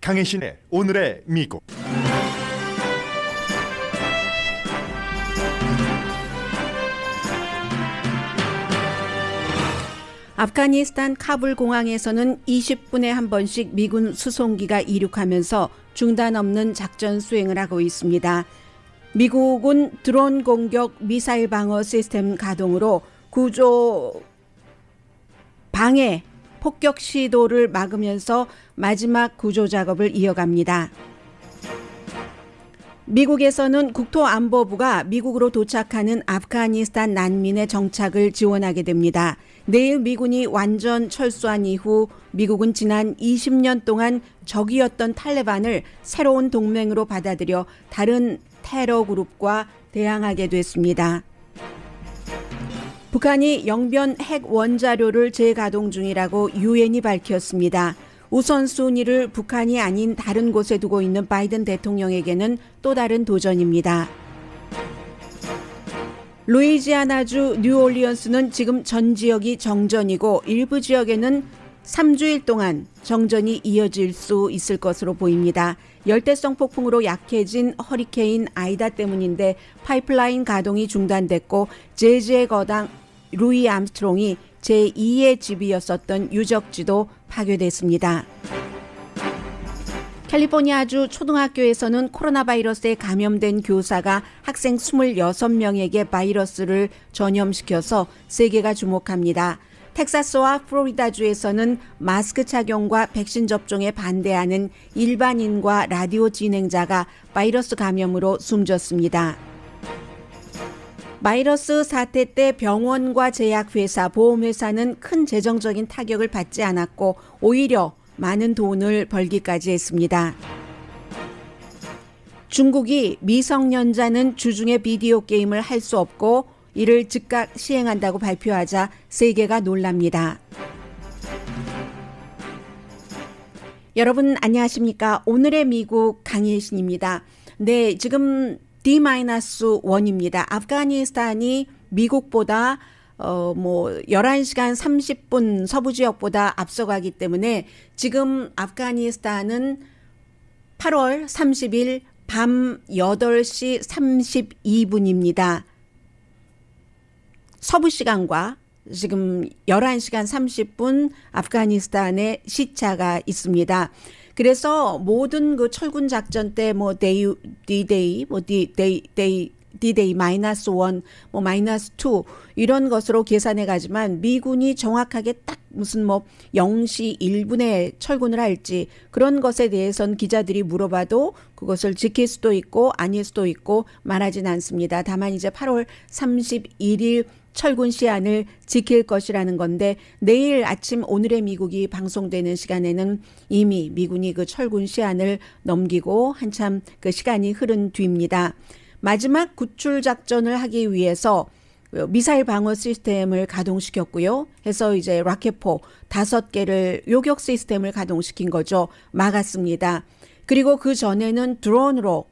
강혜신의 오늘의 미국. 아프가니스탄 카불 공항에서는 20분에 한 번씩 미군 수송기가 이륙하면서 중단 없는 작전 수행을 하고 있습니다. 미국은 드론 공격 미사일 방어 시스템 가동으로 구조 방해 폭격 시도를 막으면서 마지막 구조 작업을 이어갑니다. 미국에서는 국토안보부가 미국으로 도착하는 아프가니스탄 난민의 정착을 지원하게 됩니다. 내일 미군이 완전 철수한 이후 미국은 지난 20년 동안 적이었던 탈레반을 새로운 동맹으로 받아들여 다른 테러 그룹과 대항하게 됐습니다. 북한이 영변 핵 원자료를 재가동 중이라고 유엔이 밝혔습니다. 우선순위를 북한이 아닌 다른 곳에 두고 있는 바이든 대통령에게는 또 다른 도전입니다. 루이지아나주 뉴올리언스는 지금 전 지역이 정전이고 일부 지역에는 3주일 동안 정전이 이어질 수 있을 것으로 보입니다. 열대성 폭풍으로 약해진 허리케인 아이다 때문인데 파이프라인 가동이 중단됐고 재즈의 거당 루이 암스트롱이 제2의 집이었었던 유적지도 파괴됐습니다. 캘리포니아주 초등학교에서는 코로나 바이러스에 감염된 교사가 학생 26명에게 바이러스를 전염시켜서 세계가 주목합니다. 텍사스와 플로리다주에서는 마스크 착용과 백신 접종에 반대하는 일반인과 라디오 진행자가 바이러스 감염으로 숨졌습니다. 바이러스 사태 때 병원과 제약회사, 보험회사는 큰 재정적인 타격을 받지 않았고 오히려 많은 돈을 벌기까지 했습니다. 중국이 미성년자는 주중에 비디오 게임을 할 수 없고 이를 즉각 시행한다고 발표하자 세계가 놀랍니다. 여러분 안녕하십니까? 오늘의 미국 강혜신입니다. 네, 지금 D-1입니다. 아프가니스탄이 미국보다 11시간 30분 서부 지역보다 앞서가기 때문에 지금 아프가니스탄은 8월 30일 밤 8시 32분입니다. 서부 시간과 지금 11시간 30분 아프가니스탄의 시차가 있습니다. 그래서 모든 그 철군 작전 때 D-Day, D-Day -1, -2 이런 것으로 계산해 가지만 미군이 정확하게 딱 무슨 0시 1분에 철군을 할지 그런 것에 대해서는 기자들이 물어봐도 그것을 지킬 수도 있고 아닐 수도 있고 말하진 않습니다. 다만 이제 8월 31일 철군 시한을 지킬 것이라는 건데 내일 아침 오늘의 미국이 방송되는 시간에는 이미 미군이 그 철군 시한을 넘기고 한참 그 시간이 흐른 뒤입니다. 마지막 구출 작전을 하기 위해서 미사일 방어 시스템을 가동시켰고요. 해서 이제 라켓포 5개를 요격 시스템을 가동시킨 거죠. 막았습니다. 그리고 그 전에는 드론으로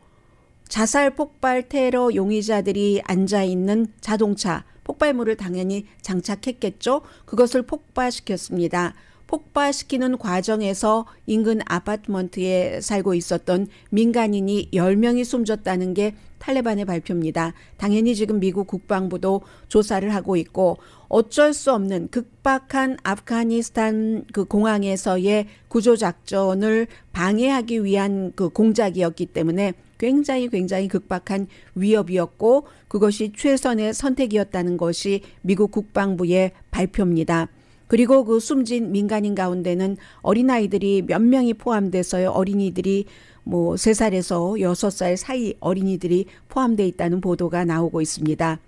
자살 폭발 테러 용의자들이 앉아있는 자동차 폭발물을 당연히 장착했겠죠. 그것을 폭발시켰습니다. 폭발시키는 과정에서 인근 아파트먼트에 살고 있었던 민간인이 10명이 숨졌다는 게 탈레반의 발표입니다. 당연히 지금 미국 국방부도 조사를 하고 있고 어쩔 수 없는 극박한 아프가니스탄 그 공항에서의 구조작전을 방해하기 위한 그 공작이었기 때문에 굉장히 극박한 위협이었고 그것이 최선의 선택이었다는 것이 미국 국방부의 발표입니다. 그리고 그 숨진 민간인 가운데는 어린아이들이 몇 명이 포함돼서요. 어린이들이 3살에서 6살 사이 어린이들이 포함되어 있다는 보도가 나오고 있습니다.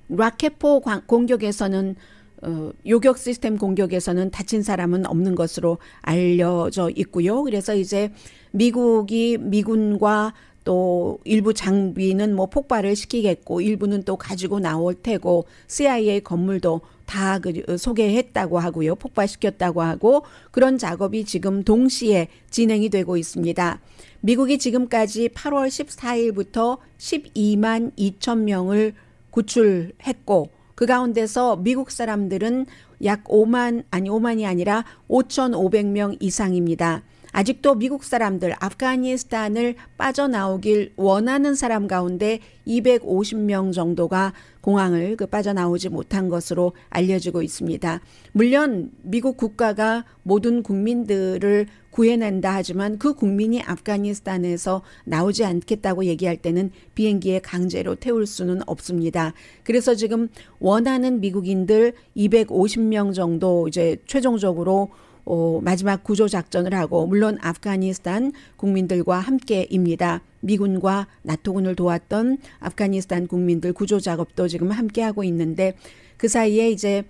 라켓포 공격에서는 요격 시스템 공격에서는 다친 사람은 없는 것으로 알려져 있고요. 그래서 이제 미국이 미군과 또 일부 장비는 폭발을 시키겠고 일부는 또 가지고 나올 테고 CIA 건물도 다 소개했다고 하고요. 폭발시켰다고 하고 그런 작업이 지금 동시에 진행이 되고 있습니다. 미국이 지금까지 8월 14일부터 12만 2천 명을 구출했고 그 가운데서 미국 사람들은 약 5만이 아니라 5,500명 이상입니다. 아직도 미국 사람들 아프가니스탄을 빠져나오길 원하는 사람 가운데 250명 정도가 공항을 빠져나오지 못한 것으로 알려지고 있습니다. 물론 미국 국가가 모든 국민들을 구해낸다 하지만 그 국민이 아프가니스탄에서 나오지 않겠다고 얘기할 때는 비행기에 강제로 태울 수는 없습니다. 그래서 지금 원하는 미국인들 250명 정도 이제 최종적으로 마지막 구조 작전을 하고, 물론 아프가니스탄 국민들과 함께입니다. 미군과 나토군을 도왔던 아프가니스탄 국민들 구조 작업도 지금 함께 하고 있는데, 그 사이에 이제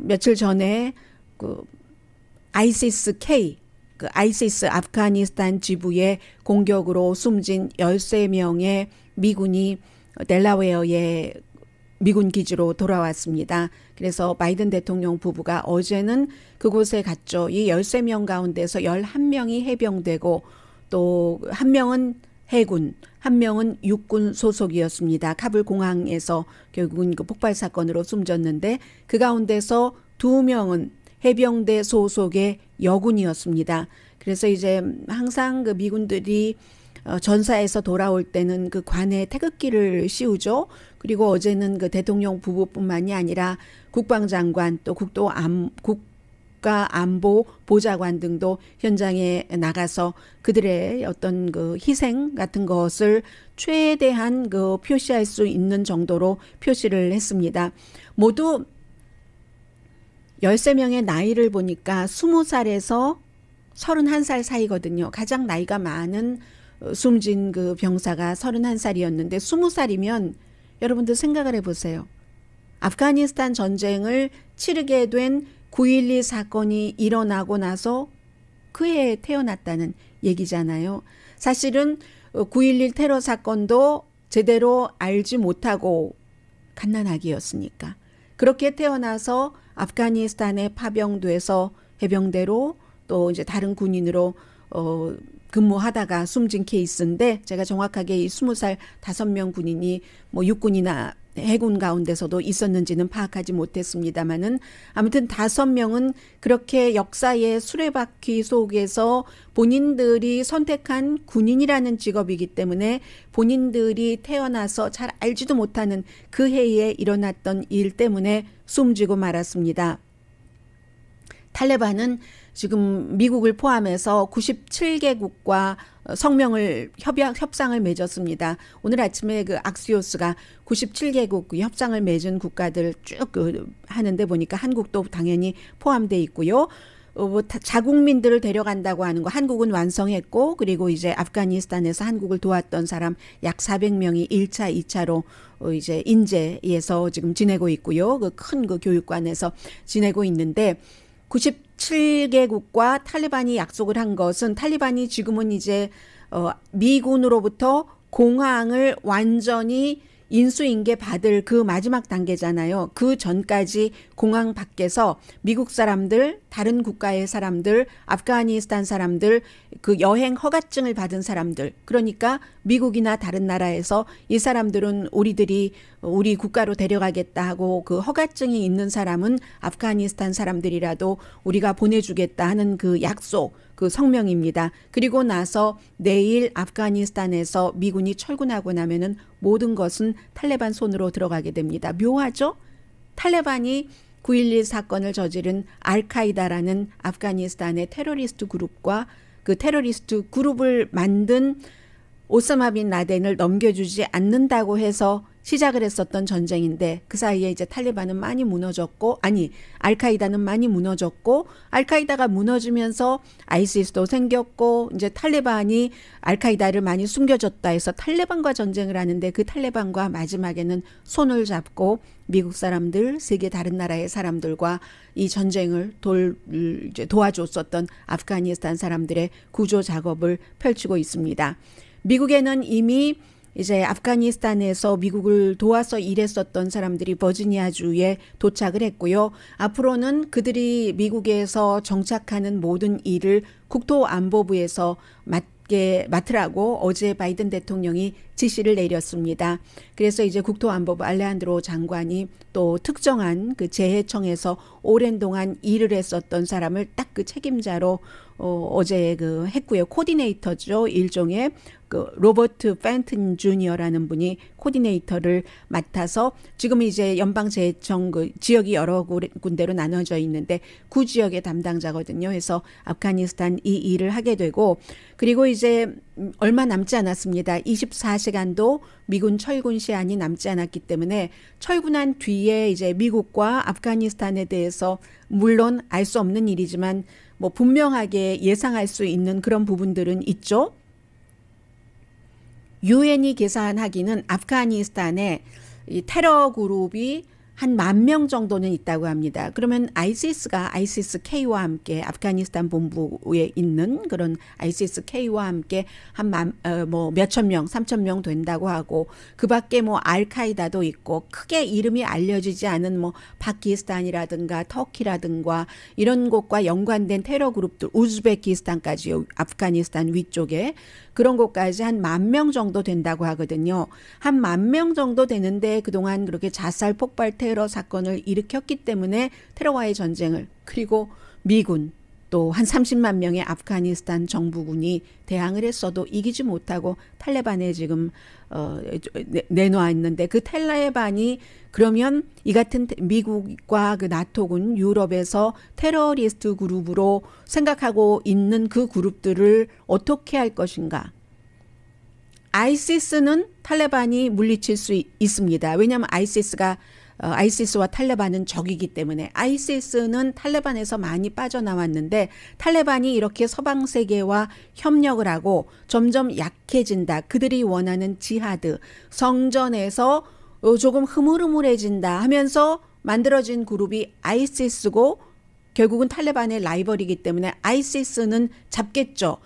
며칠 전에 그 ISIS-K, 그 아이시스 아프가니스탄 지부의 공격으로 숨진 13명의 미군이 델라웨어의 미군 기지로 돌아왔습니다. 그래서 바이든 대통령 부부가 어제는 그곳에 갔죠. 이 13명 가운데서 11명이 해병되고 또 한 명은 해군, 한 명은 육군 소속이었습니다. 카불 공항에서 결국은 그 폭발 사건으로 숨졌는데 그 가운데서 2명은 해병대 소속의 여군이었습니다. 그래서 이제 항상 그 미군들이 전사에서 돌아올 때는 그 관에 태극기를 씌우죠. 그리고 어제는 그 대통령 부부뿐만이 아니라 국방장관 또 국가안보 보좌관 등도 현장에 나가서 그들의 어떤 그 희생 같은 것을 최대한 그 표시할 수 있는 정도로 표시를 했습니다. 모두 13명의 나이를 보니까 20살에서 31살 사이거든요. 가장 나이가 많은 숨진 그 병사가 31살이었는데 20살이면 여러분들 생각을 해보세요. 아프가니스탄 전쟁을 치르게 된 9.12 사건이 일어나고 나서 그 해에 태어났다는 얘기잖아요. 사실은 9.11 테러 사건도 제대로 알지 못하고 갓난아기였으니까. 그렇게 태어나서 아프가니스탄에 파병돼서 해병대로 또 이제 다른 군인으로 근무하다가 숨진 케이스인데, 제가 정확하게 이 20살 5명 군인이 뭐 육군이나 해군 가운데서도 있었는지는 파악하지 못했습니다만은 아무튼 5명은 그렇게 역사의 수레바퀴 속에서 본인들이 선택한 군인이라는 직업이기 때문에 본인들이 태어나서 잘 알지도 못하는 그 해에 일어났던 일 때문에 숨지고 말았습니다. 탈레반은 지금 미국을 포함해서 97개국과 협상을 맺었습니다. 오늘 아침에 그 악시오스가 97개국 그 협상을 맺은 국가들 쭉 하는데 보니까 한국도 당연히 포함되어 있고요. 자국민들을 데려간다고 하는 거 한국은 완성했고, 그리고 이제 아프가니스탄에서 한국을 도왔던 사람 약 400명이 1차, 2차로 이제 인제에서 지금 지내고 있고요. 그 큰 그 교육관에서 지내고 있는데, 97개국과 탈리반이 약속을 한 것은, 탈리반이 지금은 이제 미군으로부터 공항을 완전히 인수인계 받을 그 마지막 단계잖아요. 그 전까지 공항 밖에서 미국 사람들, 다른 국가의 사람들, 아프가니스탄 사람들, 그 여행 허가증을 받은 사람들, 그러니까 미국이나 다른 나라에서 이 사람들은 우리 국가로 데려가겠다 하고 그 허가증이 있는 사람은 아프가니스탄 사람들이라도 우리가 보내주겠다 하는 그 약속, 그 성명입니다. 그리고 나서 내일 아프가니스탄에서 미군이 철군하고 나면은 모든 것은 탈레반 손으로 들어가게 됩니다. 묘하죠? 탈레반이 9.11 사건을 저지른 알카이다라는 아프가니스탄의 테러리스트 그룹과 그 테러리스트 그룹을 만든 오사마 빈 라덴을 넘겨주지 않는다고 해서 시작을 했었던 전쟁인데, 그 사이에 이제 탈레반은 많이 무너졌고, 알카이다는 많이 무너졌고, 알카이다가 무너지면서 아이시스도 생겼고, 이제 탈레반이 알카이다를 많이 숨겨줬다 해서 탈레반과 전쟁을 하는데, 그 탈레반과 마지막에는 손을 잡고 미국 사람들, 세계 다른 나라의 사람들과 이 전쟁을 이제 도와줬었던 아프가니스탄 사람들의 구조 작업을 펼치고 있습니다. 미국에는 이미 이제 아프가니스탄에서 미국을 도와서 일했었던 사람들이 버지니아주에 도착을 했고요. 앞으로는 그들이 미국에서 정착하는 모든 일을 국토안보부에서 맡으라고 어제 바이든 대통령이 지시를 내렸습니다. 그래서 이제 국토안보부 알레한드로 장관이 또 특정한 그 재해청에서 오랜 동안 일을 했었던 사람을 딱 그 책임자로 어제 그 했고요. 코디네이터죠. 일종의 그 로버트 펜튼 주니어라는 분이 코디네이터를 맡아서 지금 이제 연방재해청 그 지역이 여러 군데로 나눠져 있는데 구 지역의 담당자거든요. 그래서 아프가니스탄 이 일을 하게 되고 그리고 이제 얼마 남지 않았습니다. 24시간도 미군 철군 시한이 남지 않았기 때문에 철군한 뒤에 이제 미국과 아프가니스탄에 대해서 물론 알 수 없는 일이지만 뭐 분명하게 예상할 수 있는 그런 부분들은 있죠. 유엔이 계산하기는 아프가니스탄에 이 테러 그룹이 한 10,000명 정도는 있다고 합니다. 그러면 ISIS-K와 함께 아프가니스탄 본부에 있는 그런 ISIS-K와 함께 한 몇천 명, 3,000명 된다고 하고 그 밖에 뭐 알카이다도 있고 크게 이름이 알려지지 않은 뭐 파키스탄이라든가 터키라든가 이런 곳과 연관된 테러 그룹들 우즈베키스탄까지요. 아프가니스탄 위쪽에 그런 곳까지 한 10,000명 정도 된다고 하거든요. 한 10,000명 정도 되는데 그동안 그렇게 자살 폭발 테러 사건을 일으켰기 때문에 테러와의 전쟁을 그리고 미군 또 한 30만 명의 아프가니스탄 정부군이 대항을 했어도 이기지 못하고 탈레반에 지금 내놓아 있는데 그 탈레반이 그러면 이 같은 미국과 그 나토군 유럽에서 테러리스트 그룹으로 생각하고 있는 그 그룹들을 어떻게 할 것인가? 아이시스는 탈레반이 물리칠 수 있습니다. 왜냐하면 아이시스와 탈레반은 적이기 때문에 아이시스는 탈레반에서 많이 빠져나왔는데 탈레반이 이렇게 서방 세계와 협력을 하고 점점 약해진다. 그들이 원하는 지하드, 성전에서 조금 흐물흐물해진다 하면서 만들어진 그룹이 아이시스고 결국은 탈레반의 라이벌이기 때문에 아이시스는 잡겠죠.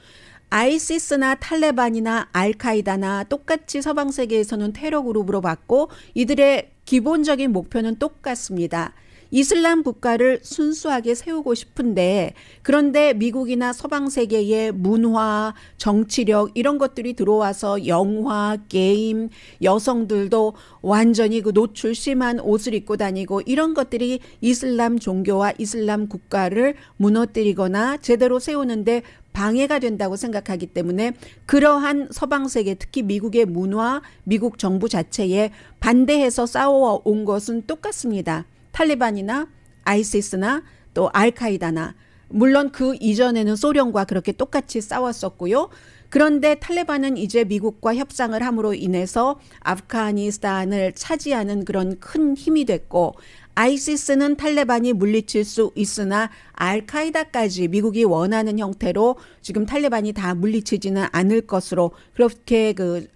아이시스나 탈레반이나 알카이다나 똑같이 서방 세계에서는 테러 그룹으로 봤고 이들의 기본적인 목표는 똑같습니다. 이슬람 국가를 순수하게 세우고 싶은데 그런데 미국이나 서방 세계의 문화, 정치력 이런 것들이 들어와서 영화, 게임, 여성들도 완전히 그 노출 심한 옷을 입고 다니고 이런 것들이 이슬람 종교와 이슬람 국가를 무너뜨리거나 제대로 세우는데 방해가 된다고 생각하기 때문에 그러한 서방 세계 특히 미국의 문화, 미국 정부 자체에 반대해서 싸워온 것은 똑같습니다. 탈레반이나 아이시스나 또 알카이다나 물론 그 이전에는 소련과 그렇게 똑같이 싸웠었고요. 그런데 탈레반은 이제 미국과 협상을 함으로 인해서 아프가니스탄을 차지하는 그런 큰 힘이 됐고 아이시스는 탈레반이 물리칠 수 있으나 알카이다까지 미국이 원하는 형태로 지금 탈레반이 다 물리치지는 않을 것으로 그렇게 그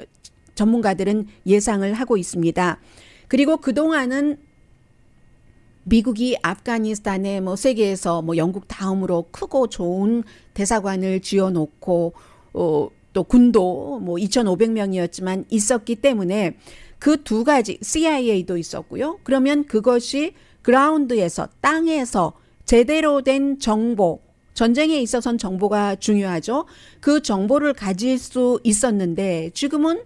전문가들은 예상을 하고 있습니다. 그리고 그동안은 미국이 아프가니스탄에 뭐 세계에서 뭐 영국 다음으로 크고 좋은 대사관을 지어놓고 또 군도 뭐 2,500명이었지만 있었기 때문에 그 두 가지 CIA도 있었고요. 그러면 그것이 그라운드에서 땅에서 제대로 된 정보 전쟁에 있어서는 정보가 중요하죠. 그 정보를 가질 수 있었는데 지금은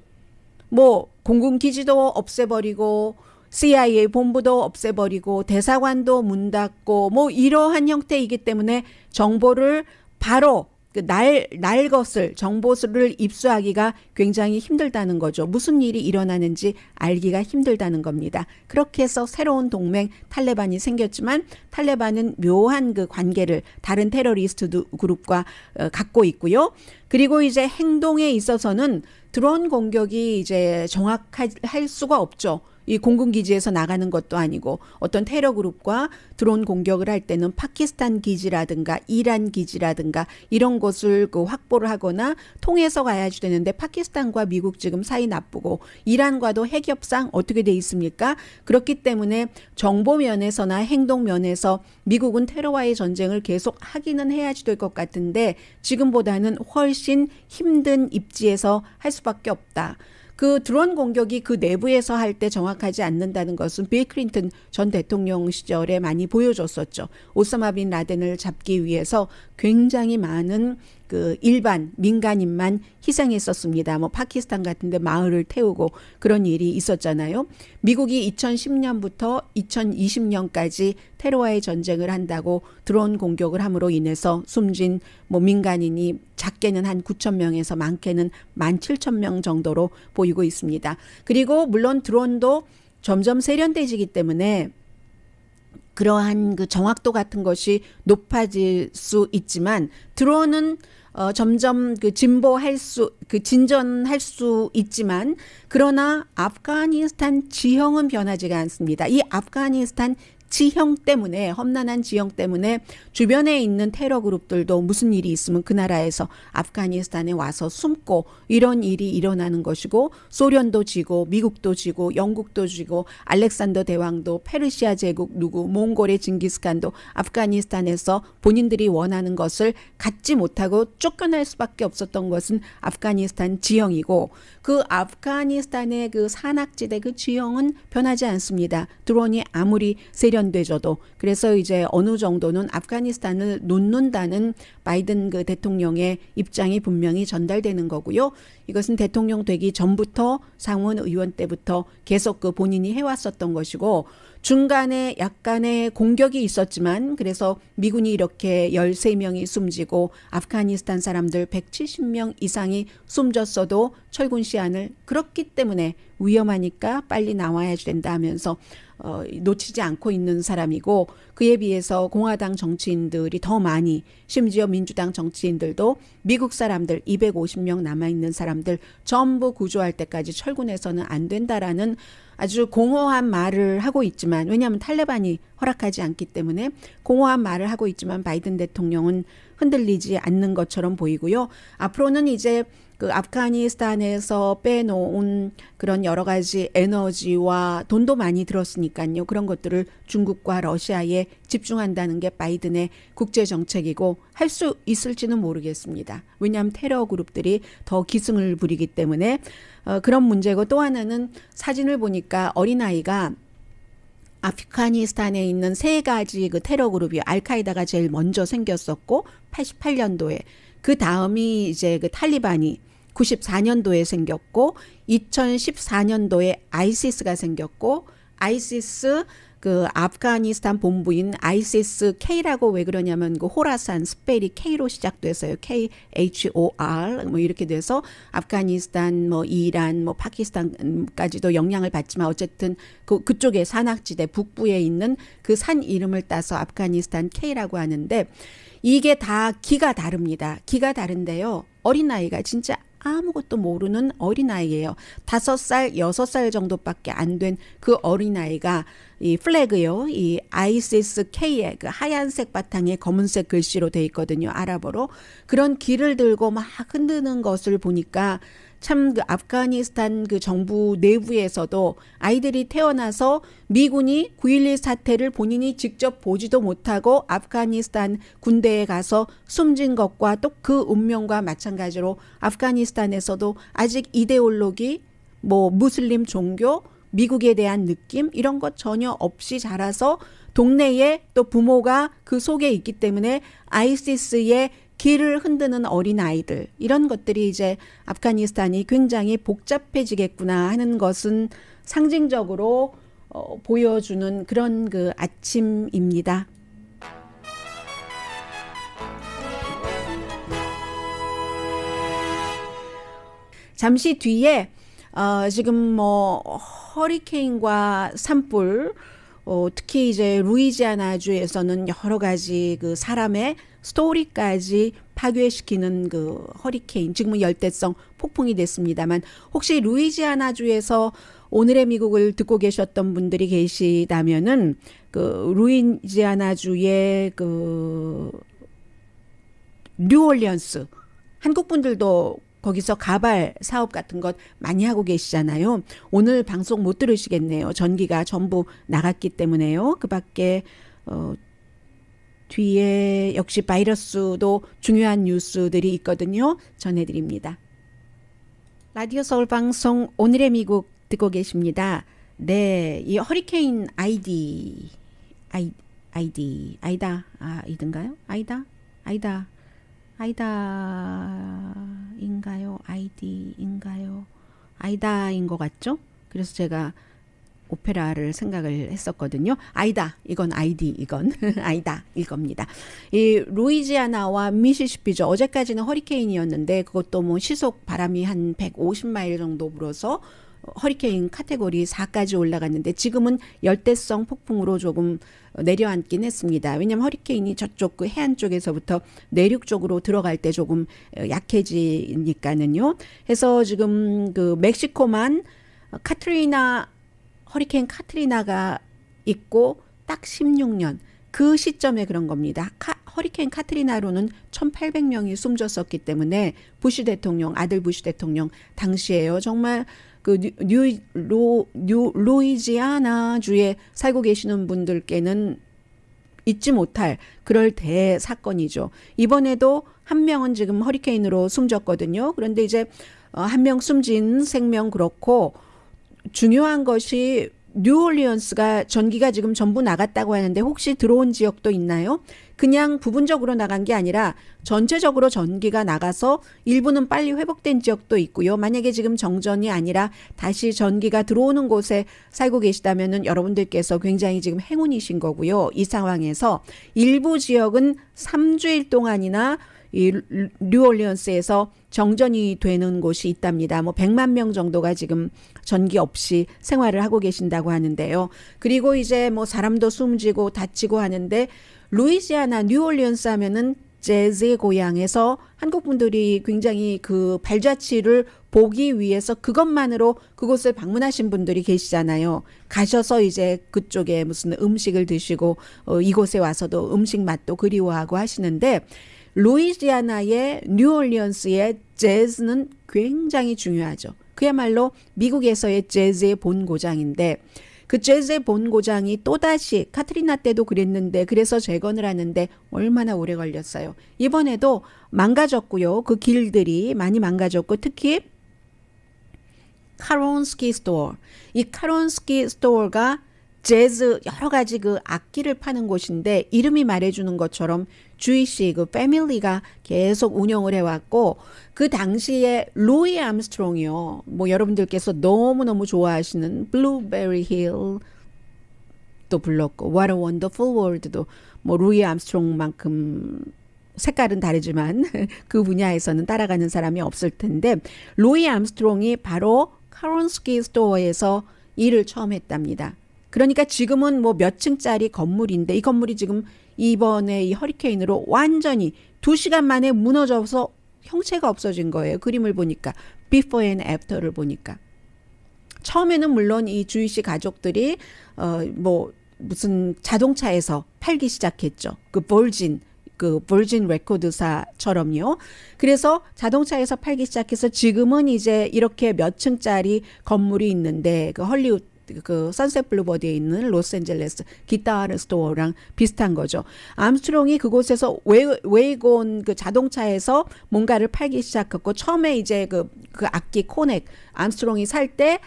뭐 공군기지도 없애버리고 CIA 본부도 없애버리고 대사관도 문 닫고 뭐 이러한 형태이기 때문에 정보를 바로 날 것을 정보를 입수하기가 굉장히 힘들다는 거죠. 무슨 일이 일어나는지 알기가 힘들다는 겁니다. 그렇게 해서 새로운 동맹 탈레반이 생겼지만 탈레반은 묘한 그 관계를 다른 테러리스트 그룹과 갖고 있고요. 그리고 이제 행동에 있어서는 드론 공격이 이제 정확할 수가 없죠. 이 공군기지에서 나가는 것도 아니고 어떤 테러 그룹과 드론 공격을 할 때는 파키스탄 기지라든가 이란 기지라든가 이런 곳을 그 확보를 하거나 통해서 가야지 되는데 파키스탄과 미국 지금 사이 나쁘고 이란과도 핵 협상 어떻게 돼 있습니까? 그렇기 때문에 정보 면에서나 행동 면에서 미국은 테러와의 전쟁을 계속 하기는 해야지 될 것 같은데 지금보다는 훨씬 힘든 입지에서 할 수밖에 없다. 그 드론 공격이 그 내부에서 할 때 정확하지 않는다는 것은 빌 클린턴 전 대통령 시절에 많이 보여줬었죠. 오사마 빈 라덴을 잡기 위해서 굉장히 많은 그 일반 민간인만 희생했었습니다. 뭐 파키스탄 같은데 마을을 태우고 그런 일이 있었잖아요. 미국이 2010년부터 2020년까지 테러와의 전쟁을 한다고 드론 공격을 함으로 인해서 숨진 뭐 민간인이 작게는 한 9천 명에서 많게는 17,000명 정도로 보이고 있습니다. 그리고 물론 드론도 점점 세련돼지기 때문에 그러한 그 정확도 같은 것이 높아질 수 있지만 드론은 점점 그 진전할 수 있지만 그러나 아프가니스탄 지형은 변하지가 않습니다. 이 아프가니스탄 지형 때문에 험난한 지형 때문에 주변에 있는 테러 그룹들도 무슨 일이 있으면 그 나라에서 아프가니스탄에 와서 숨고 이런 일이 일어나는 것이고 소련도 지고 미국도 지고 영국도 지고 알렉산더 대왕도 페르시아 제국 누구 몽골의 징기스칸도 아프가니스탄에서 본인들이 원하는 것을 갖지 못하고 쫓겨날 수밖에 없었던 것은 아프가니스탄 지형이고 그 아프가니스탄의 그 산악지대 그 지형은 변하지 않습니다. 드론이 아무리 세련되져도. 그래서 이제 어느 정도는 아프가니스탄을 놓는다는 바이든 그 대통령의 입장이 분명히 전달되는 거고요. 이것은 대통령 되기 전부터 상원 의원 때부터 계속 그 본인이 해왔었던 것이고 중간에 약간의 공격이 있었지만 그래서 미군이 이렇게 13명이 숨지고 아프가니스탄 사람들 170명 이상이 숨졌어도 철군 시한을 그렇기 때문에 위험하니까 빨리 나와야 된다 하면서 놓치지 않고 있는 사람이고 그에 비해서 공화당 정치인들이 더 많이 심지어 민주당 정치인들도 미국 사람들 250명 남아있는 사람들 전부 구조할 때까지 철군해서는 안 된다라는 아주 공허한 말을 하고 있지만 왜냐하면 탈레반이 허락하지 않기 때문에 공허한 말을 하고 있지만 바이든 대통령은 흔들리지 않는 것처럼 보이고요. 앞으로는 이제 그 아프가니스탄에서 빼놓은 그런 여러 가지 에너지와 돈도 많이 들었으니까요. 그런 것들을 중국과 러시아에 집중한다는 게 바이든의 국제 정책이고 할 수 있을지는 모르겠습니다. 왜냐하면 테러 그룹들이 더 기승을 부리기 때문에 그런 문제고 또 하나는 사진을 보니까 어린아이가 아프가니스탄에 있는 세 가지 그 테러 그룹이 알카이다가 제일 먼저 생겼었고 88년도에 그 다음이 이제 그 탈리반이 94년도에 생겼고 2014년도에 아이시스가 생겼고 아이시스 그 아프가니스탄 본부인 아이시스 K라고 왜 그러냐면 그 호라산 스펠이 K로 시작돼서요. KHOR 뭐 이렇게 돼서 아프가니스탄 뭐 이란 뭐 파키스탄까지도 영향을 받지만 어쨌든 그쪽에 산악지대 북부에 있는 그 산 이름을 따서 아프가니스탄 K라고 하는데 이게 다 기가 다릅니다. 기가 다른데요. 어린아이가 진짜 아무것도 모르는 어린아이예요. 5살, 6살 정도밖에 안 된 그 어린아이가 이 플래그요. 이 아이시스 K의 그 하얀색 바탕에 검은색 글씨로 돼 있거든요. 아랍어로. 그런 길을 들고 막 흔드는 것을 보니까 참 그 아프가니스탄 그 정부 내부에서도 아이들이 태어나서 미군이 9.11 사태를 본인이 직접 보지도 못하고 아프가니스탄 군대에 가서 숨진 것과 또 그 운명과 마찬가지로 아프가니스탄에서도 아직 이데올로기, 뭐 무슬림 종교, 미국에 대한 느낌 이런 것 전혀 없이 자라서 동네에 또 부모가 그 속에 있기 때문에 아이시스의 길을 흔드는 어린아이들 이런 것들이 이제 아프가니스탄이 굉장히 복잡해지겠구나 하는 것은 상징적으로 보여주는 그런 그 아침입니다. 잠시 뒤에 지금 뭐 허리케인과 산불 특히 이제 루이지아나주에서는 여러 가지 그 사람의 스토리까지 파괴시키는 그 허리케인, 지금은 열대성 폭풍이 됐습니다만 혹시 루이지아나주에서 오늘의 미국을 듣고 계셨던 분들이 계시다면은 그 루이지아나주의 그 뉴올리언스 한국 분들도 거기서 가발 사업 같은 것 많이 하고 계시잖아요. 오늘 방송 못 들으시겠네요. 전기가 전부 나갔기 때문에요. 그 밖에 뒤에 역시 바이러스도 중요한 뉴스들이 있거든요. 전해드립니다. 라디오 서울 방송 오늘의 미국 듣고 계십니다. 네, 이 허리케인 아이다인가요? 아이다인 것 같죠? 그래서 제가 오페라를 생각을 했었거든요. 이건 아이다 이겁니다. 이 루이지아나와 미시시피죠. 어제까지는 허리케인이었는데 그것도 뭐 시속 바람이 한 150마일 정도 불어서 허리케인 카테고리 4까지 올라갔는데 지금은 열대성 폭풍으로 조금 내려앉긴 했습니다. 왜냐하면 허리케인이 저쪽 그 해안 쪽에서부터 내륙 쪽으로 들어갈 때 조금 약해지니까는요. 해서 지금 그 멕시코만 허리케인 카트리나가 있고 딱 16년 그 시점에 그런 겁니다. 허리케인 카트리나로는 1,800명이 숨졌었기 때문에 아들 부시 대통령 당시에요. 정말 그 루이지아나 주에 살고 계시는 분들께는 잊지 못할 그럴 대사건이죠. 이번에도 한 명은 지금 허리케인으로 숨졌거든요. 그런데 이제 한 명 숨진 생명 그렇고 중요한 것이 뉴올리언스가 전기가 지금 전부 나갔다고 하는데 혹시 들어온 지역도 있나요? 그냥 부분적으로 나간 게 아니라 전체적으로 전기가 나가서 일부는 빨리 회복된 지역도 있고요. 만약에 지금 정전이 아니라 다시 전기가 들어오는 곳에 살고 계시다면은 여러분들께서 굉장히 지금 행운이신 거고요. 이 상황에서 일부 지역은 3주일 동안이나 이 뉴올리언스에서 정전이 되는 곳이 있답니다. 뭐 100만 명 정도가 지금 전기 없이 생활을 하고 계신다고 하는데요. 그리고 이제 뭐 사람도 숨지고 다치고 하는데 루이지아나 뉴올리언스 하면은 재즈의 고향에서 한국 분들이 굉장히 그 발자취를 보기 위해서 그것만으로 그곳을 방문하신 분들이 계시잖아요. 가셔서 이제 그쪽에 무슨 음식을 드시고 이곳에 와서도 음식 맛도 그리워하고 하시는데 루이지아나의 뉴올리언스의 재즈는 굉장히 중요하죠. 그야말로 미국에서의 재즈의 본고장인데 그 재즈의 본고장이 또다시 카트리나 때도 그랬는데 그래서 재건을 하는데 얼마나 오래 걸렸어요. 이번에도 망가졌고요. 그 길들이 많이 망가졌고 특히 카론스키 스토어. 이 카론스키 스토어가 재즈 여러 가지 그 악기를 파는 곳인데 이름이 말해주는 것처럼 주이시 그 패밀리가 계속 운영을 해왔고 그 당시에 루이 암스트롱이요. 뭐 여러분들께서 너무너무 좋아하시는 블루베리 힐도 불렀고 What a Wonderful World도 뭐 루이 암스트롱만큼 색깔은 다르지만 그 분야에서는 따라가는 사람이 없을 텐데 루이 암스트롱이 바로 카론스키 스토어에서 일을 처음 했답니다. 그러니까 지금은 뭐 몇 층짜리 건물인데 이 건물이 지금 이번에 이 허리케인으로 완전히 2시간 만에 무너져서 형체가 없어진 거예요. 그림을 보니까 before and after를 보니까 처음에는 물론 이 주희 씨 가족들이 뭐 무슨 자동차에서 팔기 시작했죠. 그 버진 레코드사처럼요. 그래서 자동차에서 팔기 시작해서 지금은 이제 이렇게 몇 층짜리 건물이 있는데 그 헐리우드 그 선셋 블루버드에 있는 로스앤젤레스 기타 스토어랑 비슷한 거죠. 암스트롱이 그곳에서 웨이곤 그 자동차에서 뭔가를 팔기 시작했고 처음에 이제 그 악기 코넥 암스트롱이 살 때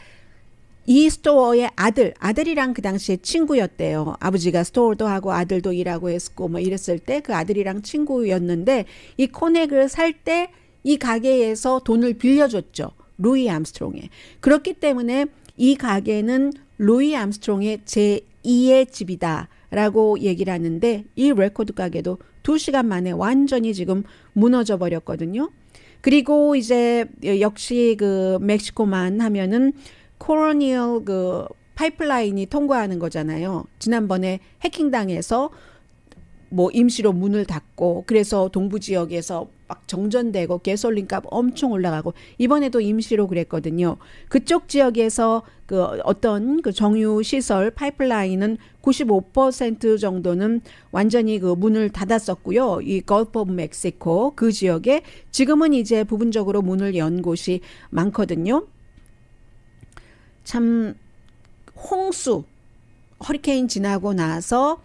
이 스토어의 아들이랑 그 당시에 친구였대요. 아버지가 스토어도 하고 아들도 일하고 했고 뭐 이랬을 때 그 아들이랑 친구였는데 이 코넥을 살 때 이 가게에서 돈을 빌려줬죠. 루이 암스트롱에. 그렇기 때문에 이 가게는 루이 암스트롱의 제2의 집이다라고 얘기를 하는데 이 레코드 가게도 2시간 만에 완전히 지금 무너져 버렸거든요. 그리고 이제 역시 그 멕시코만 하면은 코로니얼 그 파이프라인이 통과하는 거잖아요. 지난번에 해킹당해서 뭐 임시로 문을 닫고 그래서 동부 지역에서 막 정전되고 가솔린값 엄청 올라가고 이번에도 임시로 그랬거든요. 그쪽 지역에서 그 어떤 그 정유 시설 파이프라인은 95% 정도는 완전히 그 문을 닫았었고요. 이 걸프 오브 멕시코 그 지역에 지금은 이제 부분적으로 문을 연 곳이 많거든요. 참 홍수 허리케인 지나고 나서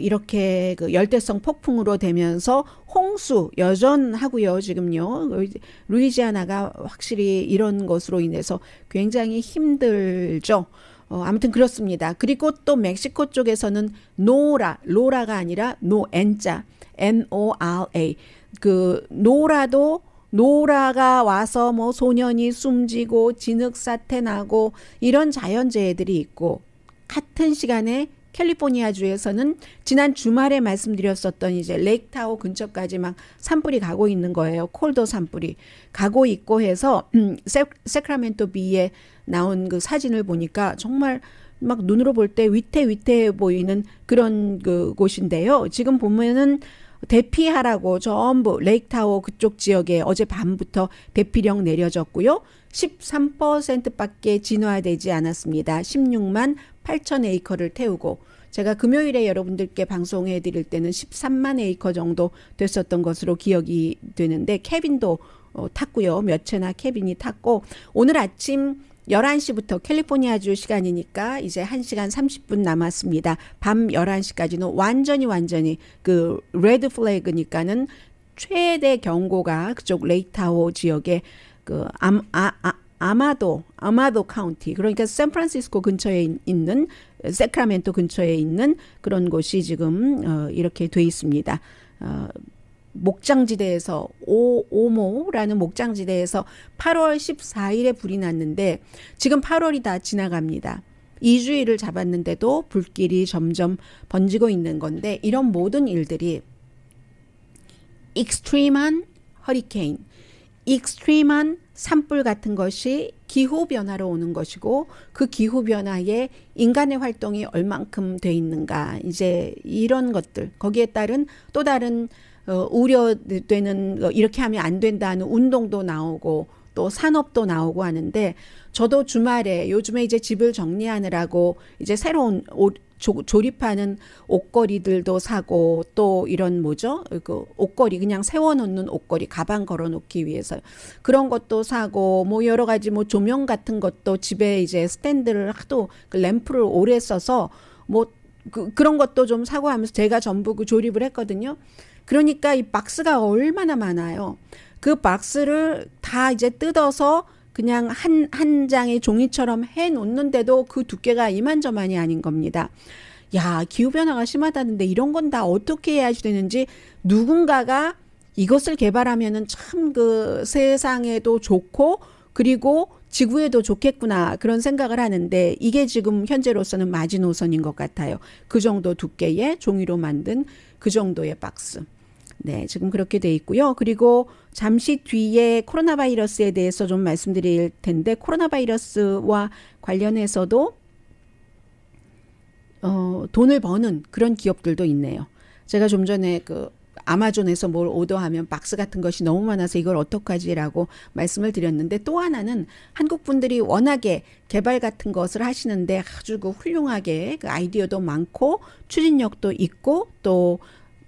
이렇게 그 열대성 폭풍으로 되면서 홍수 여전하고요. 지금요. 루이지아나가 확실히 이런 것으로 인해서 굉장히 힘들죠. 아무튼 그렇습니다. 그리고 또 멕시코 쪽에서는 로라가 아니라 노엔자, NORA. 그 노라가 와서 뭐 소년이 숨지고 진흙 사태 나고 이런 자연재해들이 있고, 같은 시간에 캘리포니아 주에서는 지난 주말에 말씀드렸었던 이제 레이크타워 근처까지 막 산불이 가고 있는 거예요. 콜도 산불이 가고 있고 해서 세크라멘토 비에 나온 그 사진을 보니까 정말 막 눈으로 볼 때 위태위태해 보이는 그런 그 곳인데요. 지금 보면은 대피하라고 전부 레이크타워 그쪽 지역에 어제 밤부터 대피령 내려졌고요. 13%밖에 진화되지 않았습니다. 16만 8천 에이커를 태우고, 제가 금요일에 여러분들께 방송해 드릴 때는 13만 에이커 정도 됐었던 것으로 기억이 되는데, 캐빈도 탔고요. 몇 채나 캐빈이 탔고, 오늘 아침 11시부터 캘리포니아주 시간이니까 이제 1시간 30분 남았습니다. 밤 11시까지는 완전히 그 레드 플래그니까는 최대 경고가 그쪽 레이크타워 지역에 그 아마도 카운티, 그러니까 샌프란시스코 근처에 있는, 세크라멘토 근처에 있는 그런 곳이 지금 이렇게 돼 있습니다. 목장지대에서 오모라는 목장지대에서 8월 14일에 불이 났는데 지금 8월이 다 지나갑니다. 2주일을 잡았는데도 불길이 점점 번지고 있는 건데, 이런 모든 일들이 익스트림한 허리케인, 익스트림한 산불 같은 것이 기후변화로 오는 것이고, 그 기후변화에 인간의 활동이 얼만큼 돼 있는가, 이제 이런 것들, 거기에 따른 또 다른 우려되는, 이렇게 하면 안 된다는 운동도 나오고 또 산업도 나오고 하는데, 저도 주말에 요즘에 이제 집을 정리하느라고 이제 새로운 조립하는 옷걸이들도 사고, 또 이런 그 옷걸이, 그냥 세워놓는 옷걸이, 가방 걸어놓기 위해서 그런 것도 사고, 뭐 여러 가지 뭐 조명 같은 것도 집에 이제 스탠드를 하도 그 램프를 오래 써서 뭐 그런 것도 좀 사고 하면서 제가 전부 그 조립을 했거든요. 그러니까 이 박스가 얼마나 많아요. 그 박스를 다 이제 뜯어서 그냥 한 장의 종이처럼 해 놓는데도 그 두께가 이만저만이 아닌 겁니다. 야, 기후변화가 심하다는데 이런 건 다 어떻게 해야 되는지, 누군가가 이것을 개발하면은 참 그 세상에도 좋고 그리고 지구에도 좋겠구나, 그런 생각을 하는데, 이게 지금 현재로서는 마지노선인 것 같아요. 그 정도 두께의 종이로 만든 그 정도의 박스. 네, 지금 그렇게 돼 있고요. 그리고 잠시 뒤에 코로나 바이러스에 대해서 좀 말씀드릴 텐데, 코로나 바이러스와 관련해서도 돈을 버는 그런 기업들도 있네요. 제가 좀 전에 그 아마존에서 뭘 오더하면 박스 같은 것이 너무 많아서 이걸 어떡하지라고 말씀을 드렸는데, 또 하나는 한국 분들이 워낙에 개발 같은 것을 하시는데 아주 그 훌륭하게 그 아이디어도 많고 추진력도 있고 또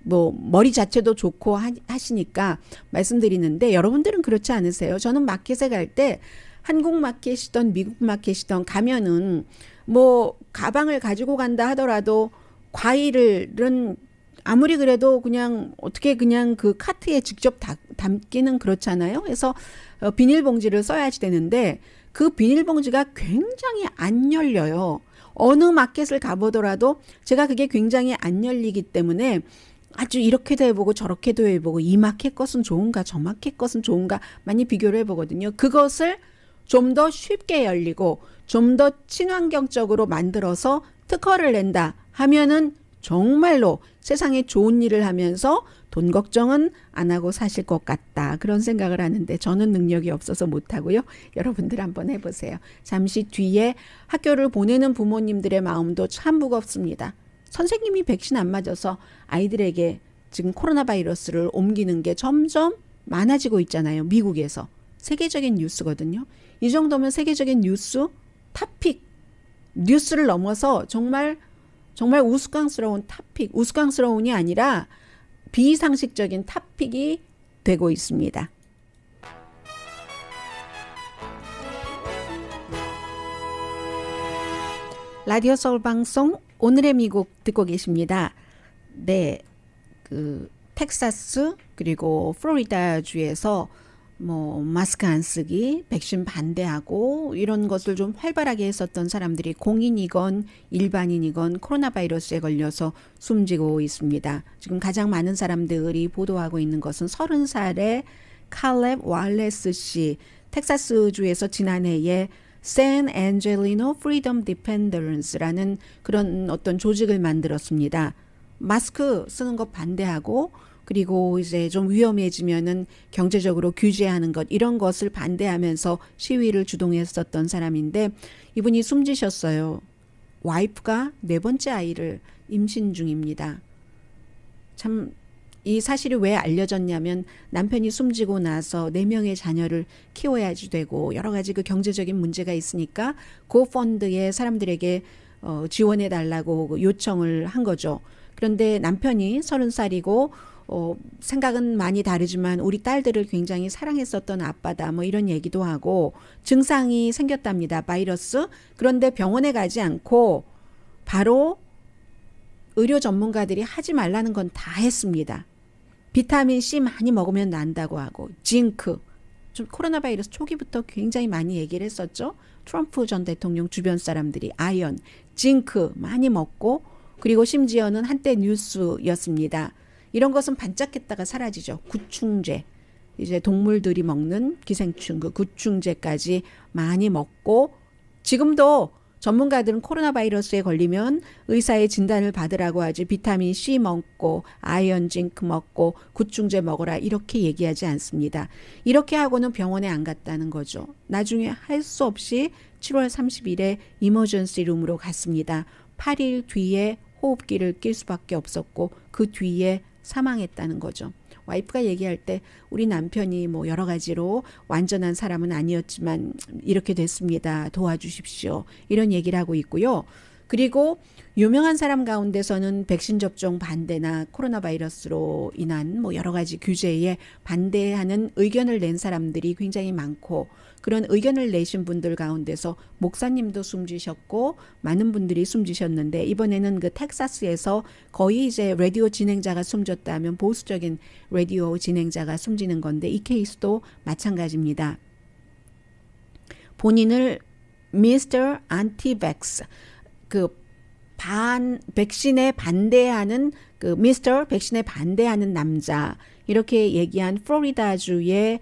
뭐 머리 자체도 좋고 하시니까 말씀드리는데, 여러분들은 그렇지 않으세요? 저는 마켓에 갈 때 한국 마켓이든 미국 마켓이든 가면은 뭐 가방을 가지고 간다 하더라도 과일은 아무리 그래도 그냥 어떻게 그냥 그 카트에 직접 담기는 그렇잖아요. 그래서 비닐봉지를 써야지 되는데, 그 비닐봉지가 굉장히 안 열려요. 어느 마켓을 가보더라도 제가 그게 굉장히 안 열리기 때문에 아주 이렇게도 해보고 저렇게도 해보고, 이 마켓 것은 좋은가 저 마켓 것은 좋은가 많이 비교를 해보거든요. 그것을 좀 더 쉽게 열리고 좀 더 친환경적으로 만들어서 특허를 낸다 하면은 정말로 세상에 좋은 일을 하면서 돈 걱정은 안 하고 사실 것 같다, 그런 생각을 하는데, 저는 능력이 없어서 못하고요. 여러분들 한번 해보세요. 잠시 뒤에 학교를 보내는 부모님들의 마음도 참 무겁습니다. 선생님이 백신 안 맞아서 아이들에게 지금 코로나 바이러스를 옮기는 게 점점 많아지고 있잖아요. 미국에서. 세계적인 뉴스거든요. 이 정도면 세계적인 뉴스 탑픽, 뉴스를 넘어서 정말 우스꽝스러운 탑픽, 우스꽝스러운이 아니라 비상식적인 탑픽이 되고 있습니다. 라디오 서울 방송 오늘의 미국 듣고 계십니다. 네, 그 텍사스 그리고 플로리다 주에서 뭐 마스크 안 쓰기, 백신 반대하고 이런 것을 좀 활발하게 했었던 사람들이 공인이건 일반인이건 코로나 바이러스에 걸려서 숨지고 있습니다. 지금 가장 많은 사람들이 보도하고 있는 것은 30살의 칼렙 왈레스 씨, 텍사스주에서 지난해에 샌 앤젤리노 프리덤 디펜더스라는 그런 어떤 조직을 만들었습니다. 마스크 쓰는 것 반대하고 그리고 이제 좀 위험해지면은 경제적으로 규제하는 것 이런 것을 반대하면서 시위를 주동했었던 사람인데 이분이 숨지셨어요. 와이프가 4번째 아이를 임신 중입니다. 참 이 사실이 왜 알려졌냐면 남편이 숨지고 나서 4명의 자녀를 키워야지 되고 여러 가지 그 경제적인 문제가 있으니까 고펀드에 사람들에게 지원해 달라고 요청을 한 거죠. 그런데 남편이 30살이고 생각은 많이 다르지만 우리 딸들을 굉장히 사랑했었던 아빠다 뭐 이런 얘기도 하고 증상이 생겼답니다. 바이러스. 그런데 병원에 가지 않고 바로 의료 전문가들이 하지 말라는 건 다 했습니다. 비타민 C 많이 먹으면 난다고 하고 징크. 좀 코로나 바이러스 초기부터 굉장히 많이 얘기를 했었죠. 트럼프 전 대통령 주변 사람들이 아연, 징크 많이 먹고 그리고 심지어는 한때 뉴스였습니다. 이런 것은 반짝했다가 사라지죠. 구충제. 이제 동물들이 먹는 기생충, 그 구충제까지 많이 먹고 지금도 전문가들은 코로나 바이러스에 걸리면 의사의 진단을 받으라고 하지 비타민 C 먹고 아연 징크 먹고 구충제 먹어라 이렇게 얘기하지 않습니다. 이렇게 하고는 병원에 안 갔다는 거죠. 나중에 할 수 없이 7월 30일에 이머전시 룸으로 갔습니다. 8일 뒤에 호흡기를 낄 수밖에 없었고 그 뒤에 사망했다는 거죠. 와이프가 얘기할 때 우리 남편이 뭐 여러 가지로 완전한 사람은 아니었지만 이렇게 됐습니다. 도와주십시오. 이런 얘기를 하고 있고요. 그리고 유명한 사람 가운데서는 백신 접종 반대나 코로나 바이러스로 인한 뭐 여러 가지 규제에 반대하는 의견을 낸 사람들이 굉장히 많고 그런 의견을 내신 분들 가운데서 목사님도 숨지셨고 많은 분들이 숨지셨는데 이번에는 그 텍사스에서 거의 이제 라디오 진행자가 숨졌다면 보수적인 라디오 진행자가 숨지는 건데 이 케이스도 마찬가지입니다. 본인을 미스터 안티백스 그 백신에 반대하는 그 미스터 백신에 반대하는 남자 이렇게 얘기한 플로리다주의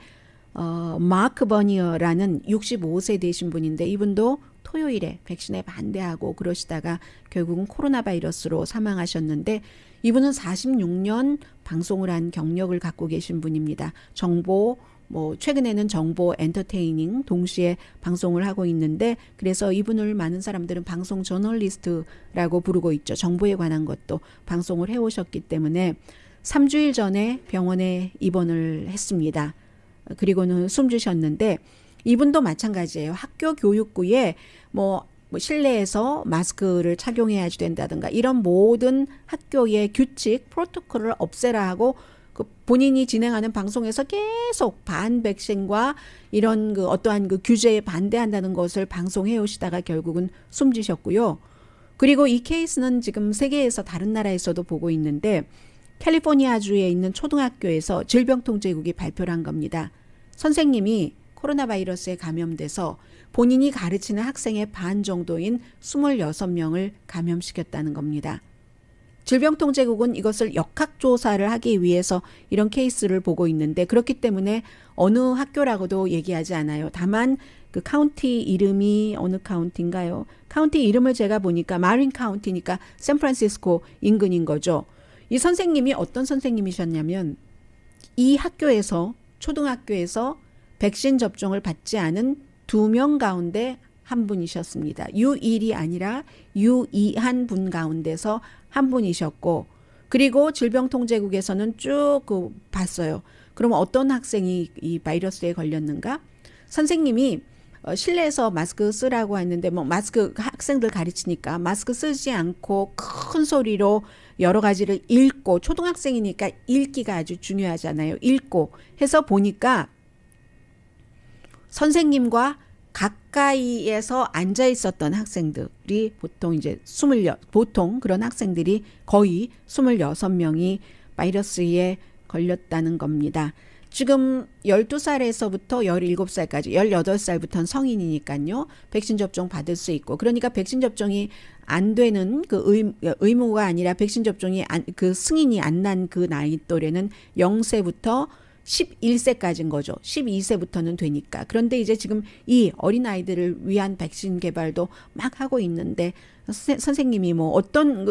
마크 버니어라는 65세 되신 분인데 이분도 토요일에 백신에 반대하고 그러시다가 결국은 코로나 바이러스로 사망하셨는데 이분은 46년 방송을 한 경력을 갖고 계신 분입니다. 정보 뭐 최근에는 정보 엔터테이닝 동시에 방송을 하고 있는데 그래서 이분을 많은 사람들은 방송 저널리스트라고 부르고 있죠. 정보에 관한 것도 방송을 해오셨기 때문에 3주일 전에 병원에 입원을 했습니다. 그리고는 숨지셨는데 이분도 마찬가지예요. 학교 교육부에 뭐 실내에서 마스크를 착용해야 된다든가 이런 모든 학교의 규칙, 프로토콜을 없애라 하고 그 본인이 진행하는 방송에서 계속 반백신과 이런 그 어떠한 그 규제에 반대한다는 것을 방송해 오시다가 결국은 숨지셨고요. 그리고 이 케이스는 지금 세계에서 다른 나라에서도 보고 있는데 캘리포니아주에 있는 초등학교에서 질병통제국이 발표를 한 겁니다. 선생님이 코로나 바이러스에 감염돼서 본인이 가르치는 학생의 반 정도인 26명을 감염시켰다는 겁니다. 질병통제국은 이것을 역학조사를 하기 위해서 이런 케이스를 보고 있는데 그렇기 때문에 어느 학교라고도 얘기하지 않아요. 다만 그 카운티 이름이 어느 카운티인가요? 카운티 이름을 제가 보니까 마린 카운티니까 샌프란시스코 인근인 거죠. 이 선생님이 어떤 선생님이셨냐면 이 학교에서 초등학교에서 백신 접종을 받지 않은 2명 가운데 한 분이셨습니다. 유일이 아니라 유이한 분 가운데서 한 분이셨고 그리고 질병통제국에서는 쭉 봤어요. 그럼 어떤 학생이 이 바이러스에 걸렸는가? 선생님이 실내에서 마스크 쓰라고 했는데 뭐 마스크 학생들 가르치니까 마스크 쓰지 않고 큰 소리로 여러 가지를 읽고 초등학생이니까 읽기가 아주 중요하잖아요. 읽고 해서 보니까 선생님과 가까이에서 앉아 있었던 학생들이 보통 이제 보통 그런 학생들이 거의 26명이 바이러스에 걸렸다는 겁니다. 지금 12살에서부터 17살까지 18살부터는 성인이니까요. 백신 접종 받을 수 있고 그러니까 백신 접종이 안 되는 그 의무가 아니라 백신 접종이 그 승인이 안 난 그 나이 또래는 0세부터 11세까지인 거죠. 12세부터는 되니까. 그런데 이제 지금 이 어린아이들을 위한 백신 개발도 막 하고 있는데 선생님이 뭐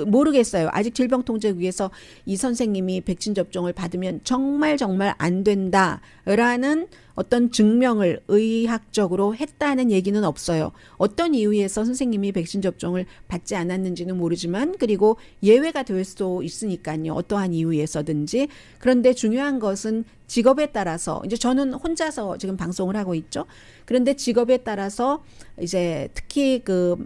모르겠어요. 아직 질병통제국에서 이 선생님이 백신 접종을 받으면 정말 안 된다라는 어떤 증명을 의학적으로 했다는 얘기는 없어요. 어떤 이유에서 선생님이 백신 접종을 받지 않았는지는 모르지만 그리고 예외가 될 수도 있으니까요. 어떠한 이유에서든지. 그런데 중요한 것은 직업에 따라서 이제 저는 혼자서 지금 방송을 하고 있죠. 그런데 직업에 따라서 이제 특히 그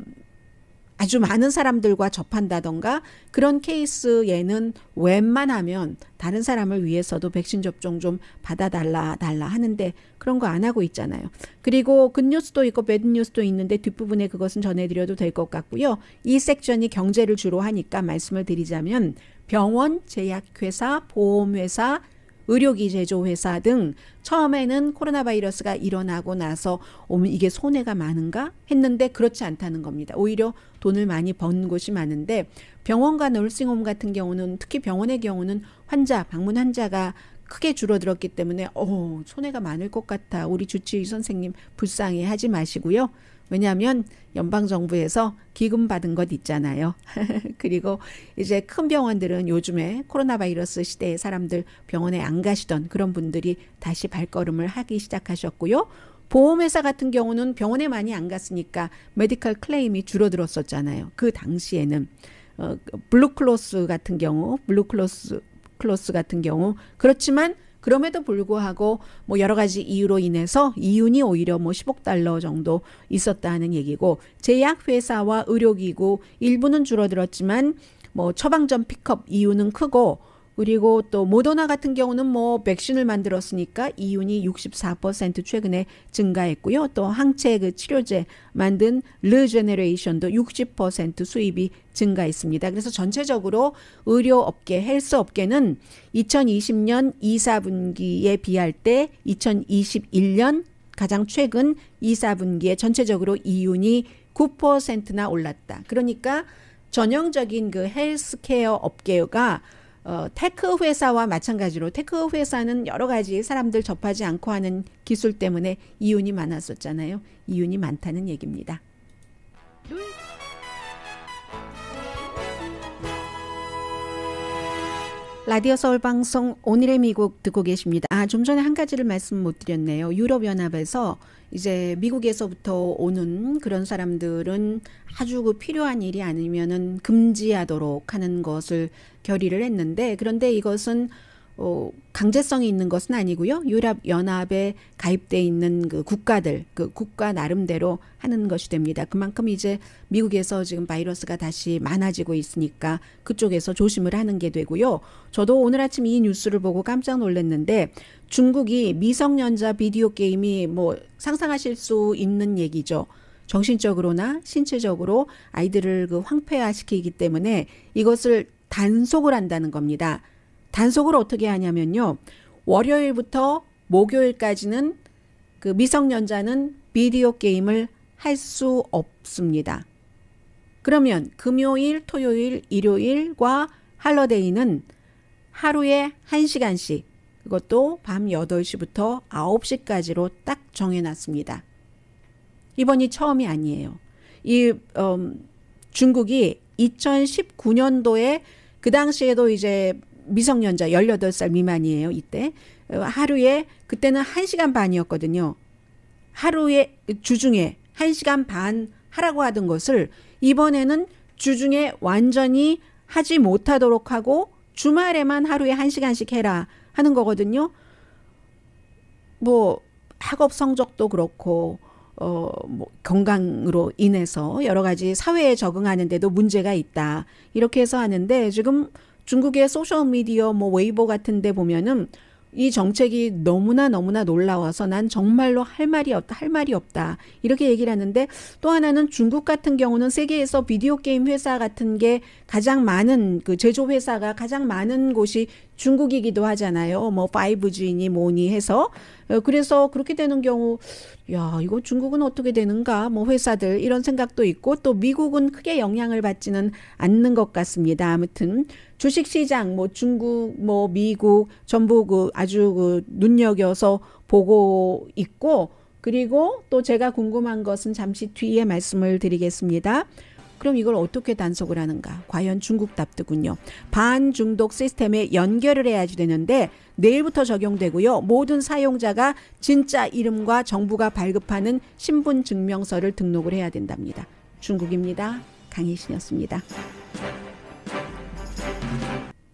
아주 많은 사람들과 접한다던가 그런 케이스에는 웬만하면 다른 사람을 위해서도 백신 접종 좀 받아달라 하는데 그런 거 안 하고 있잖아요. 그리고 굿뉴스도 있고 배드뉴스도 있는데 뒷부분에 그것은 전해드려도 될 것 같고요. 이 섹션이 경제를 주로 하니까 말씀을 드리자면 병원, 제약회사, 보험회사, 의료기 제조회사 등 처음에는 코로나 바이러스가 일어나고 나서 이게 손해가 많은가 했는데 그렇지 않다는 겁니다. 오히려 돈을 많이 번 곳이 많은데 병원과 너싱홈 같은 경우는 특히 병원의 경우는 방문 환자가 크게 줄어들었기 때문에 손해가 많을 것 같아. 우리 주치의 선생님 불쌍해 하지 마시고요. 왜냐하면 연방정부에서 기금 받은 것 있잖아요. 그리고 이제 큰 병원들은 요즘에 코로나 바이러스 시대에 사람들 병원에 안 가시던 그런 분들이 다시 발걸음을 하기 시작하셨고요. 보험회사 같은 경우는 병원에 많이 안 갔으니까 메디컬 클레임이 줄어들었었잖아요. 그 당시에는 블루크로스 같은 경우 같은 경우 그렇지만 그럼에도 불구하고 뭐 여러 가지 이유로 인해서 이윤이 오히려 뭐 10억 달러 정도 있었다는 얘기고 제약회사와 의료기구 일부는 줄어들었지만 뭐 처방전 픽업 이윤은 크고 그리고 또 모더나 같은 경우는 뭐 백신을 만들었으니까 이윤이 64% 최근에 증가했고요. 또 항체 그 치료제 만든 르제네레이션도 60% 수입이 증가했습니다. 그래서 전체적으로 의료업계, 헬스업계는 2020년 2, 4분기에 비할 때 2021년 가장 최근 2, 4분기에 전체적으로 이윤이 9%나 올랐다. 그러니까 전형적인 그 헬스케어 업계가 테크 회사와 마찬가지로 테크 회사는 여러 가지 사람들 접하지 않고 하는 기술 때문에 이윤이 많았었잖아요. 이윤이 많다는 얘기입니다. 라디오 서울 방송 오늘의 미국 듣고 계십니다. 좀 전에 한 가지를 말씀 못 드렸네요. 유럽연합에서 이제 미국에서부터 오는 그런 사람들은 아주 그 필요한 일이 아니면은 금지하도록 하는 것을 결의를 했는데 그런데 이것은 강제성이 있는 것은 아니고요. 유럽연합에 가입돼 있는 그 국가들, 그 국가 나름대로 하는 것이 됩니다. 그만큼 이제 미국에서 지금 바이러스가 다시 많아지고 있으니까 그쪽에서 조심을 하는 게 되고요. 저도 오늘 아침 이 뉴스를 보고 깜짝 놀랐는데 중국이 미성년자 비디오 게임이 뭐 상상하실 수 있는 얘기죠. 정신적으로나 신체적으로 아이들을 그 황폐화시키기 때문에 이것을 단속을 한다는 겁니다. 단속을 어떻게 하냐면요. 월요일부터 목요일까지는 그 미성년자는 비디오 게임을 할 수 없습니다. 그러면 금요일, 토요일, 일요일과 할러데이는 하루에 1시간씩 그것도 밤 8시부터 9시까지로 딱 정해놨습니다. 이번이 처음이 아니에요. 중국이 2019년도에 그 당시에도 이제 미성년자 18살 미만이에요. 이때 하루에 그때는 1시간 반이었거든요. 하루에 주중에 1시간 반 하라고 하던 것을 이번에는 주중에 완전히 하지 못하도록 하고 주말에만 하루에 1시간씩 해라 하는 거거든요. 뭐 학업 성적도 그렇고 뭐 건강으로 인해서 여러 가지 사회에 적응하는 데도 문제가 있다. 이렇게 해서 하는데 지금 중국의 소셜미디어 뭐 웨이보 같은 데 보면은 이 정책이 너무나 놀라워서 난 정말로 할 말이 없다. 이렇게 얘기를 하는데, 또 하나는 중국 같은 경우는 세계에서 비디오 게임 회사 같은 게 가장 많은, 그 제조 회사가 가장 많은 곳이 중국이기도 하잖아요. 뭐 5G니 뭐니 해서. 그래서 그렇게 되는 경우, 야, 이거 중국은 어떻게 되는가? 뭐 회사들 이런 생각도 있고, 또 미국은 크게 영향을 받지는 않는 것 같습니다. 아무튼 주식시장 뭐 중국 뭐 미국 전부 그 아주 그 눈여겨서 보고 있고, 그리고 또 제가 궁금한 것은 잠시 뒤에 말씀을 드리겠습니다. 그럼 이걸 어떻게 단속을 하는가? 과연 중국 답드군요. 반중독 시스템에 연결을 해야지 되는데 내일부터 적용되고요. 모든 사용자가 진짜 이름과 정부가 발급하는 신분증명서를 등록을 해야 된답니다. 중국입니다. 강희신이었습니다.